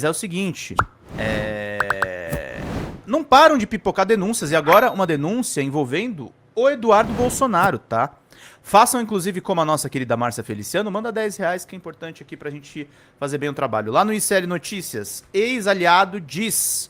É o seguinte, não param de pipocar denúncias, e agora uma denúncia envolvendo o Eduardo Bolsonaro, tá? Façam inclusive como a nossa querida Márcia Feliciano, manda R$10 que é importante aqui pra gente fazer bem o trabalho. Lá no ICL Notícias, ex-aliado diz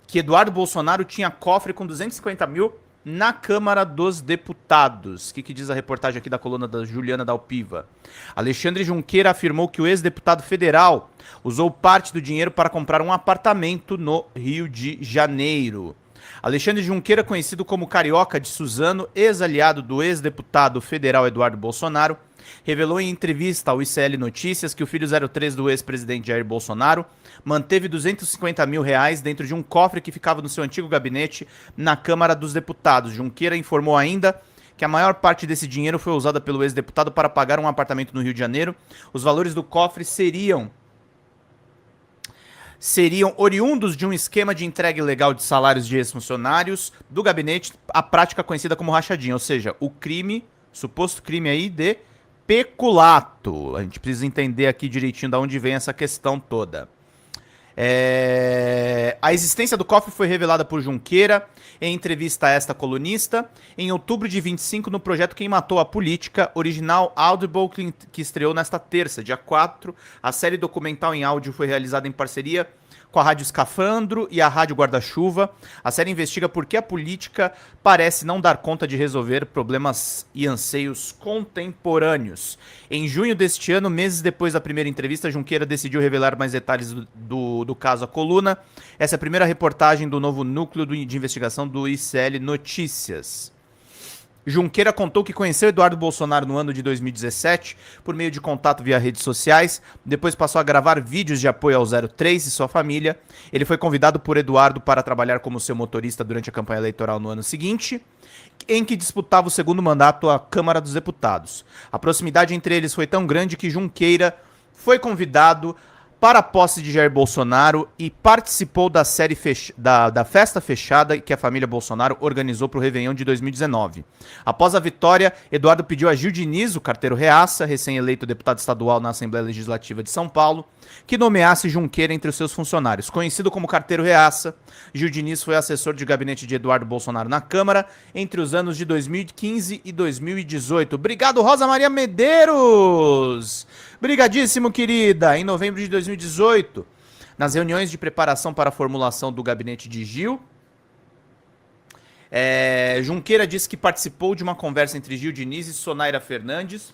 que Eduardo Bolsonaro tinha cofre com 250 mil na Câmara dos Deputados. O que diz a reportagem aqui da coluna da Juliana Dalpiva? Alexandre Junqueira afirmou que o ex-deputado federal usou parte do dinheiro para comprar um apartamento no Rio de Janeiro. Alexandre Junqueira, conhecido como Carioca de Suzano, ex-aliado do ex-deputado federal Eduardo Bolsonaro, revelou em entrevista ao ICL Notícias que o filho 03 do ex-presidente Jair Bolsonaro manteve R$250 mil dentro de um cofre que ficava no seu antigo gabinete na Câmara dos Deputados. Junqueira informou ainda que a maior parte desse dinheiro foi usada pelo ex-deputado para pagar um apartamento no Rio de Janeiro. Os valores do cofre seriam oriundos de um esquema de entrega ilegal de salários de ex-funcionários do gabinete, a prática conhecida como rachadinha, ou seja, o crime, suposto crime aí de peculato. A gente precisa entender aqui direitinho de onde vem essa questão toda. A existência do cofre foi revelada por Junqueira em entrevista a esta colunista em outubro de 25 no projeto Quem Matou a Política, original Audible, que estreou nesta terça, dia 4. A série documental em áudio foi realizada em parceria com a Rádio Escafandro e a Rádio Guarda-Chuva. A série investiga por que a política parece não dar conta de resolver problemas e anseios contemporâneos. Em junho deste ano, meses depois da primeira entrevista, Junqueira decidiu revelar mais detalhes do caso à coluna. Essa é a primeira reportagem do novo núcleo de investigação do ICL Notícias. Junqueira contou que conheceu Eduardo Bolsonaro no ano de 2017 por meio de contato via redes sociais, depois passou a gravar vídeos de apoio ao 03 e sua família. Ele foi convidado por Eduardo para trabalhar como seu motorista durante a campanha eleitoral no ano seguinte, em que disputava o segundo mandato à Câmara dos Deputados. A proximidade entre eles foi tão grande que Junqueira foi convidado para a posse de Jair Bolsonaro e participou da festa fechada que a família Bolsonaro organizou para o Réveillon de 2019. Após a vitória, Eduardo pediu a Gil Diniz, o carteiro reaça, recém-eleito deputado estadual na Assembleia Legislativa de São Paulo, que nomeasse Junqueira entre os seus funcionários. Conhecido como carteiro reaça, Gil Diniz foi assessor de gabinete de Eduardo Bolsonaro na Câmara entre os anos de 2015 e 2018. Obrigado, Rosa Maria Medeiros! Brigadíssimo, querida! Em novembro de 2018, nas reuniões de preparação para a formulação do gabinete de Gil, Junqueira disse que participou de uma conversa entre Gil Diniz e Sonaira Fernandes.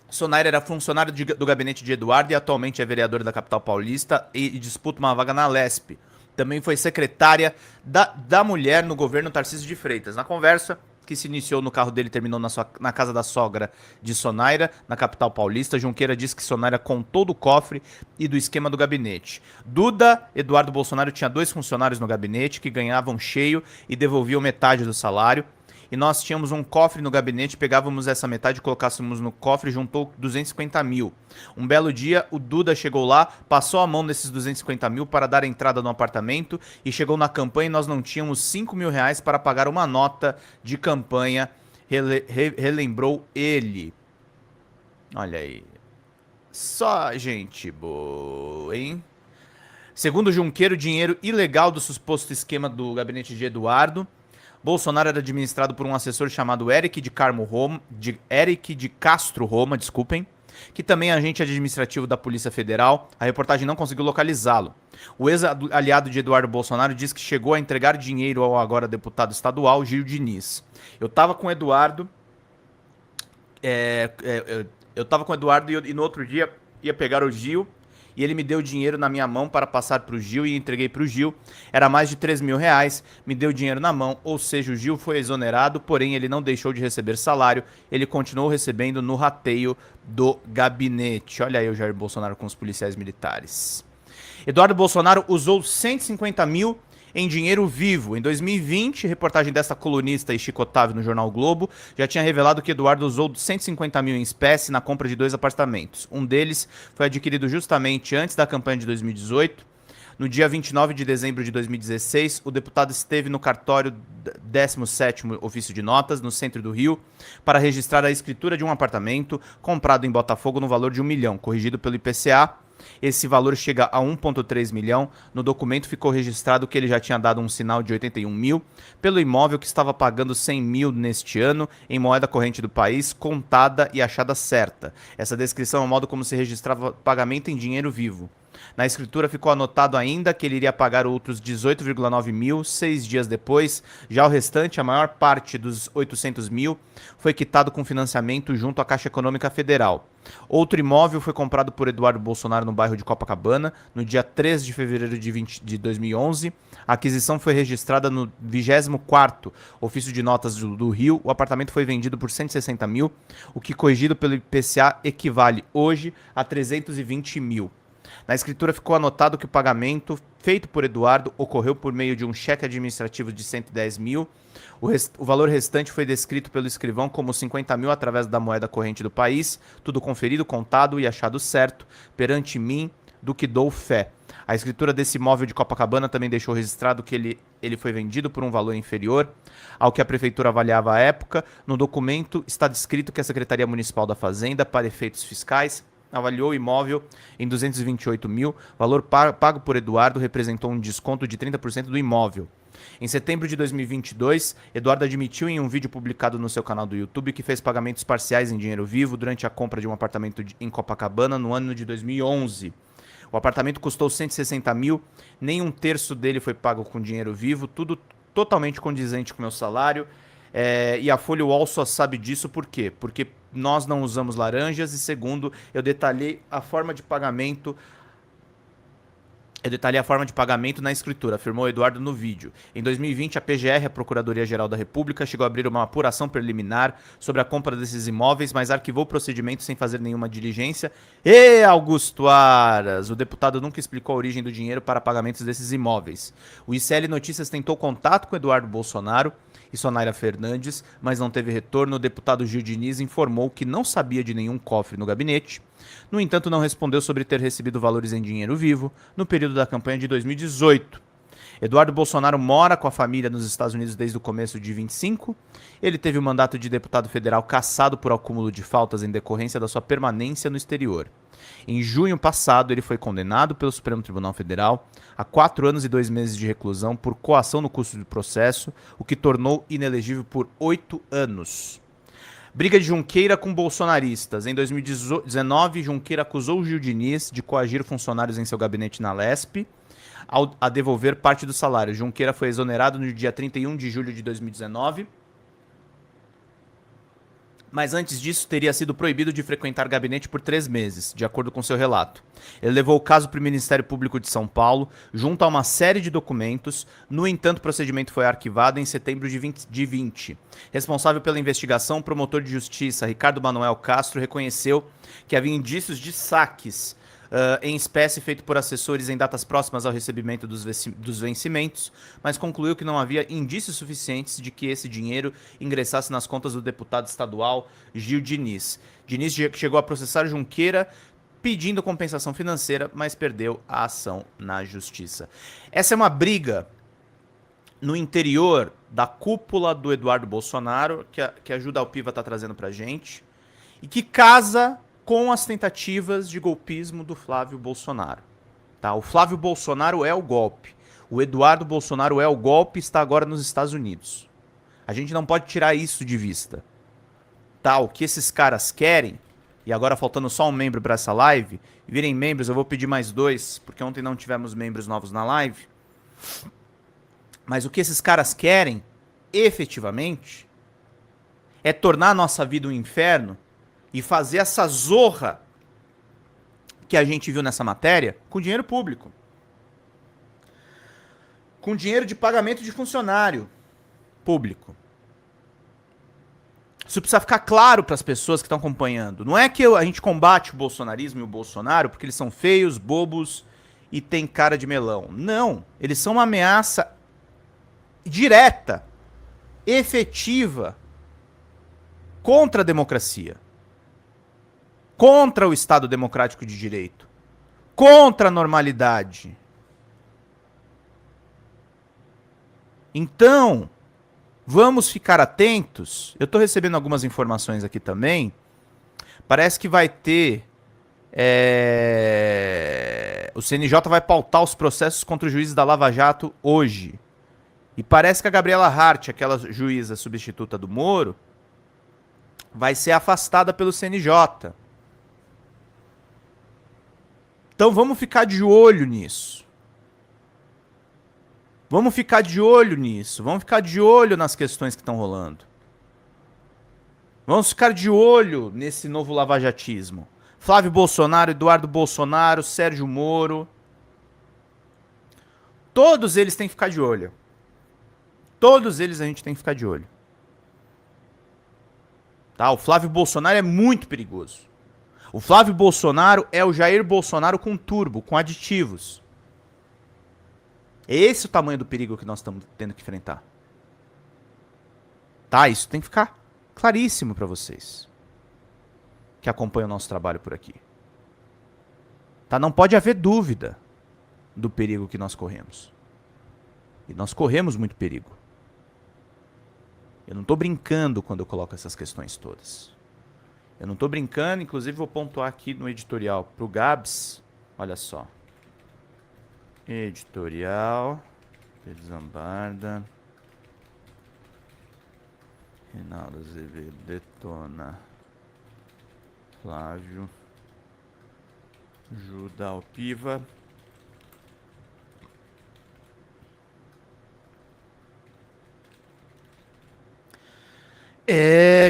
Sonaira era funcionário do gabinete de Eduardo e atualmente é vereadora da capital paulista e disputa uma vaga na Lesp. Também foi secretária da mulher no governo Tarcísio de Freitas. Na conversa, que se iniciou no carro dele e terminou na casa da sogra de Sonaira, na capital paulista, Junqueira disse que Sonaira contou do cofre e do esquema do gabinete. Eduardo Bolsonaro tinha 2 funcionários no gabinete que ganhavam cheio e devolviam metade do salário. E nós tínhamos um cofre no gabinete, pegávamos essa metade, colocássemos no cofre e juntou 250 mil. Um belo dia, o Duda chegou lá, passou a mão nesses 250 mil para dar entrada no apartamento e chegou na campanha e nós não tínhamos 5 mil reais para pagar uma nota de campanha, relembrou ele. Olha aí. Só gente boa, hein? Segundo Junqueira, o dinheiro ilegal do suposto esquema do gabinete de Eduardo Bolsonaro era administrado por um assessor chamado Eric de Castro Roma, que também é agente administrativo da Polícia Federal. A reportagem não conseguiu localizá-lo. O ex-aliado de Eduardo Bolsonaro diz que chegou a entregar dinheiro ao agora deputado estadual Gil Diniz. Eu tava com o Eduardo, e no outro dia ia pegar o Gil, e ele me deu dinheiro na minha mão para passar para o Gil e entreguei para o Gil. Era mais de 3 mil reais, me deu dinheiro na mão, ou seja, o Gil foi exonerado, porém ele não deixou de receber salário, ele continuou recebendo no rateio do gabinete. Olha aí o Jair Bolsonaro com os policiais militares. Eduardo Bolsonaro usou 150 mil em dinheiro vivo. Em 2020, reportagem dessa colunista e Chico Otávio no Jornal Globo já tinha revelado que Eduardo usou 150 mil em espécie na compra de 2 apartamentos. Um deles foi adquirido justamente antes da campanha de 2018. No dia 29 de dezembro de 2016, o deputado esteve no cartório 17º Ofício de Notas, no centro do Rio, para registrar a escritura de um apartamento comprado em Botafogo no valor de R$1 milhão, corrigido pelo IPCA. esse valor chega a 1,3 milhão. No documento ficou registrado que ele já tinha dado um sinal de 81 mil pelo imóvel que estava pagando 100 mil neste ano em moeda corrente do país, contada e achada certa. Essa descrição é o modo como se registrava pagamento em dinheiro vivo. Na escritura ficou anotado ainda que ele iria pagar outros 18,9 mil 6 dias depois. Já o restante, a maior parte dos 800 mil, foi quitado com financiamento junto à Caixa Econômica Federal. Outro imóvel foi comprado por Eduardo Bolsonaro no bairro de Copacabana, no dia 3 de fevereiro de 2011. A aquisição foi registrada no 24º Ofício de Notas do Rio. O apartamento foi vendido por 160 mil, o que, corrigido pelo IPCA, equivale hoje a 320 mil. Na escritura ficou anotado que o pagamento feito por Eduardo ocorreu por meio de um cheque administrativo de 110 mil. O valor restante foi descrito pelo escrivão como 50 mil através da moeda corrente do país, tudo conferido, contado e achado certo perante mim, do que dou fé. A escritura desse imóvel de Copacabana também deixou registrado que ele foi vendido por um valor inferior ao que a prefeitura avaliava à época. No documento está descrito que a Secretaria Municipal da Fazenda, para efeitos fiscais, avaliou o imóvel em 228 mil. Valor pago por Eduardo representou um desconto de 30% do imóvel. Em setembro de 2022, Eduardo admitiu em um vídeo publicado no seu canal do YouTube que fez pagamentos parciais em dinheiro vivo durante a compra de um apartamento em Copacabana no ano de 2011. O apartamento custou 160 mil, nem um terço dele foi pago com dinheiro vivo, tudo totalmente condizente com o meu salário. E a Folha UOL só sabe disso por quê? Porque nós não usamos laranjas e, segundo, eu detalhei a forma de pagamento na escritura, afirmou Eduardo no vídeo. Em 2020, a PGR, a Procuradoria-Geral da República, chegou a abrir uma apuração preliminar sobre a compra desses imóveis, mas arquivou o procedimento sem fazer nenhuma diligência. E Augusto Aras, o deputado nunca explicou a origem do dinheiro para pagamentos desses imóveis. O ICL Notícias tentou contato com Eduardo Bolsonaro e Sonaira Fernandes, mas não teve retorno. O deputado Gil Diniz informou que não sabia de nenhum cofre no gabinete. No entanto, não respondeu sobre ter recebido valores em dinheiro vivo no período da campanha de 2018. Eduardo Bolsonaro mora com a família nos Estados Unidos desde o começo de 25. Ele teve o mandato de deputado federal cassado por acúmulo de faltas em decorrência da sua permanência no exterior. Em junho passado, ele foi condenado pelo Supremo Tribunal Federal a 4 anos e 2 meses de reclusão por coação no curso do processo, o que tornou inelegível por 8 anos. Briga de Junqueira com bolsonaristas. Em 2019, Junqueira acusou Gil Diniz de coagir funcionários em seu gabinete na Lespe a devolver parte do salário. Junqueira foi exonerado no dia 31 de julho de 2019. Mas antes disso, teria sido proibido de frequentar gabinete por 3 meses, de acordo com seu relato. Ele levou o caso para o Ministério Público de São Paulo, junto a uma série de documentos. No entanto, o procedimento foi arquivado em setembro de 2020. Responsável pela investigação, o promotor de justiça, Ricardo Manuel Castro, reconheceu que havia indícios de saques em espécie feito por assessores em datas próximas ao recebimento dos vencimentos, mas concluiu que não havia indícios suficientes de que esse dinheiro ingressasse nas contas do deputado estadual Gil Diniz. Diniz chegou a processar Junqueira pedindo compensação financeira, mas perdeu a ação na justiça. Essa é uma briga no interior da cúpula do Eduardo Bolsonaro, que a Ajuda ao Piva está trazendo pra gente, e que casa com as tentativas de golpismo do Flávio Bolsonaro. Tá? O Flávio Bolsonaro é o golpe. O Eduardo Bolsonaro é o golpe e está agora nos Estados Unidos. A gente não pode tirar isso de vista. Tá? O que esses caras querem, e agora faltando só um membro para essa live, virem membros, eu vou pedir mais 2, porque ontem não tivemos membros novos na live. Mas o que esses caras querem, efetivamente, é tornar a nossa vida um inferno e fazer essa zorra que a gente viu nessa matéria com dinheiro público. Com dinheiro de pagamento de funcionário público. Isso precisa ficar claro para as pessoas que estão acompanhando. Não é que a gente combate o bolsonarismo e o Bolsonaro porque eles são feios, bobos e têm cara de melão. Não. Eles são uma ameaça direta, efetiva, contra a democracia. Contra o Estado Democrático de Direito, contra a normalidade. Então, vamos ficar atentos. Eu estou recebendo algumas informações aqui também. Parece que vai ter O CNJ vai pautar os processos contra os juízes da Lava Jato hoje. E parece que a Gabriela Hart, aquela juíza substituta do Moro, vai ser afastada pelo CNJ. Então vamos ficar de olho nisso. Vamos ficar de olho nisso. Vamos ficar de olho nas questões que estão rolando. Vamos ficar de olho nesse novo lavajatismo. Flávio Bolsonaro, Eduardo Bolsonaro, Sérgio Moro. Todos eles têm que ficar de olho. Todos eles a gente tem que ficar de olho. Tá? O Flávio Bolsonaro é muito perigoso. O Flávio Bolsonaro é o Jair Bolsonaro com turbo, com aditivos. Esse é o tamanho do perigo que nós estamos tendo que enfrentar. Tá? Isso tem que ficar claríssimo para vocês que acompanham o nosso trabalho por aqui. Tá? Não pode haver dúvida do perigo que nós corremos. E nós corremos muito perigo. Eu não estou brincando quando eu coloco essas questões todas. Eu não estou brincando, inclusive vou pontuar aqui no editorial para o Gabs. Olha só. Editorial. Pedro Zambarda. Reinaldo Azevedo detona Flávio Judal Piva.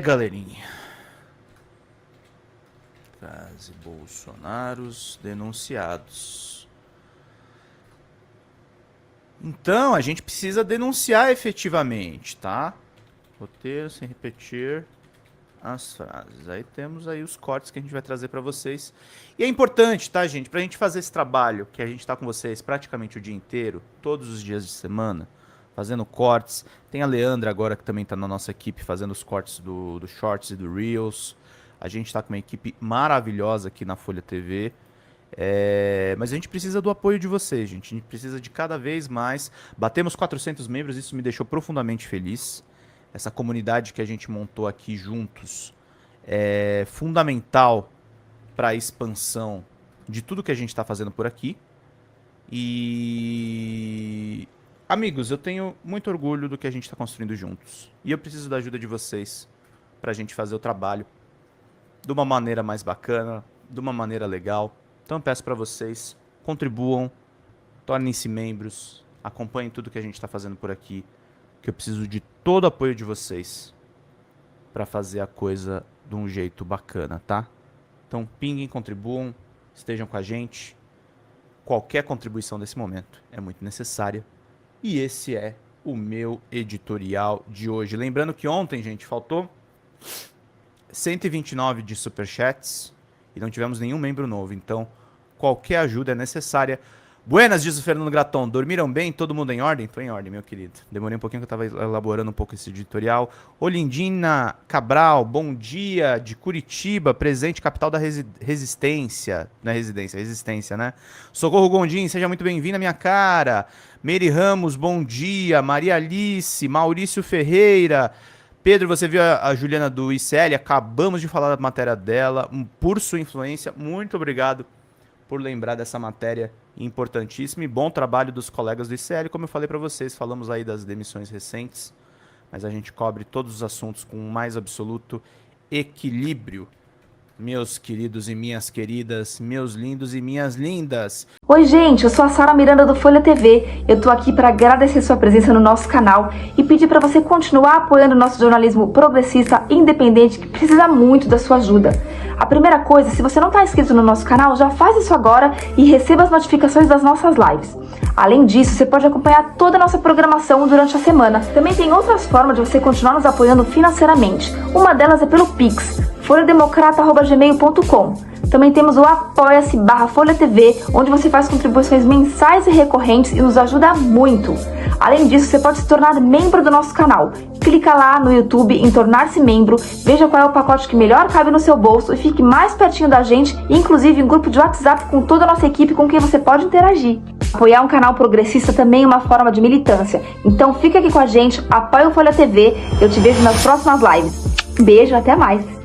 Galerinha. Frase Bolsonaros denunciados. Então, a gente precisa denunciar efetivamente, tá? Roteiro sem repetir as frases. Aí temos aí os cortes que a gente vai trazer para vocês. E é importante, tá, gente? Pra gente fazer esse trabalho, que a gente tá com vocês praticamente o dia inteiro, todos os dias de semana, fazendo cortes. Tem a Leandra agora, que também tá na nossa equipe, fazendo os cortes do Shorts e do Reels. A gente tá com uma equipe maravilhosa aqui na Folha TV. Mas a gente precisa do apoio de vocês, gente. A gente precisa de cada vez mais. Batemos 400 membros, isso me deixou profundamente feliz. Essa comunidade que a gente montou aqui juntos é fundamental para a expansão de tudo que a gente está fazendo por aqui. E, amigos, eu tenho muito orgulho do que a gente está construindo juntos. E eu preciso da ajuda de vocês para a gente fazer o trabalho de uma maneira mais bacana, de uma maneira legal. Então eu peço para vocês, contribuam, tornem-se membros, acompanhem tudo que a gente está fazendo por aqui, que eu preciso de todo o apoio de vocês para fazer a coisa de um jeito bacana, tá? Então pinguem, contribuam, estejam com a gente. Qualquer contribuição nesse momento é muito necessária. E esse é o meu editorial de hoje. Lembrando que ontem, gente, faltou 129 de superchats e não tivemos nenhum membro novo. Então, qualquer ajuda é necessária. Buenas, diz o Fernando Graton. Dormiram bem? Todo mundo em ordem? Tô em ordem, meu querido. Demorei um pouquinho que eu tava elaborando um pouco esse editorial. Olindina Cabral, bom dia, de Curitiba, presente, capital da resistência. Não é residência, resistência, né? Socorro Gondim, seja muito bem-vinda, minha cara. Mary Ramos, bom dia. Maria Alice, Maurício Ferreira. Pedro, você viu a Juliana do ICL? Acabamos de falar da matéria dela. Por sua influência, muito obrigado por lembrar dessa matéria importantíssima e bom trabalho dos colegas do ICL. Como eu falei para vocês, falamos aí das demissões recentes, mas a gente cobre todos os assuntos com o mais absoluto equilíbrio. Meus queridos e minhas queridas, meus lindos e minhas lindas. Oi gente, eu sou a Sara Miranda do Folha TV. Eu tô aqui para agradecer sua presença no nosso canal e pedir para você continuar apoiando o nosso jornalismo progressista independente, que precisa muito da sua ajuda. A primeira coisa, se você não está inscrito no nosso canal, já faz isso agora e receba as notificações das nossas lives. Além disso, você pode acompanhar toda a nossa programação durante a semana. Também tem outras formas de você continuar nos apoiando financeiramente. Uma delas é pelo Pix, folhademocrata@gmail.com. Também temos o apoia-se/Folha TV, onde você faz contribuições mensais e recorrentes e nos ajuda muito. Além disso, você pode se tornar membro do nosso canal. Clica lá no YouTube em tornar-se membro, veja qual é o pacote que melhor cabe no seu bolso e fique mais pertinho da gente, inclusive em grupo de WhatsApp com toda a nossa equipe com quem você pode interagir. Apoiar um canal progressista também é uma forma de militância. Então fica aqui com a gente, apoia o Folha TV, eu te vejo nas próximas lives. Beijo, até mais!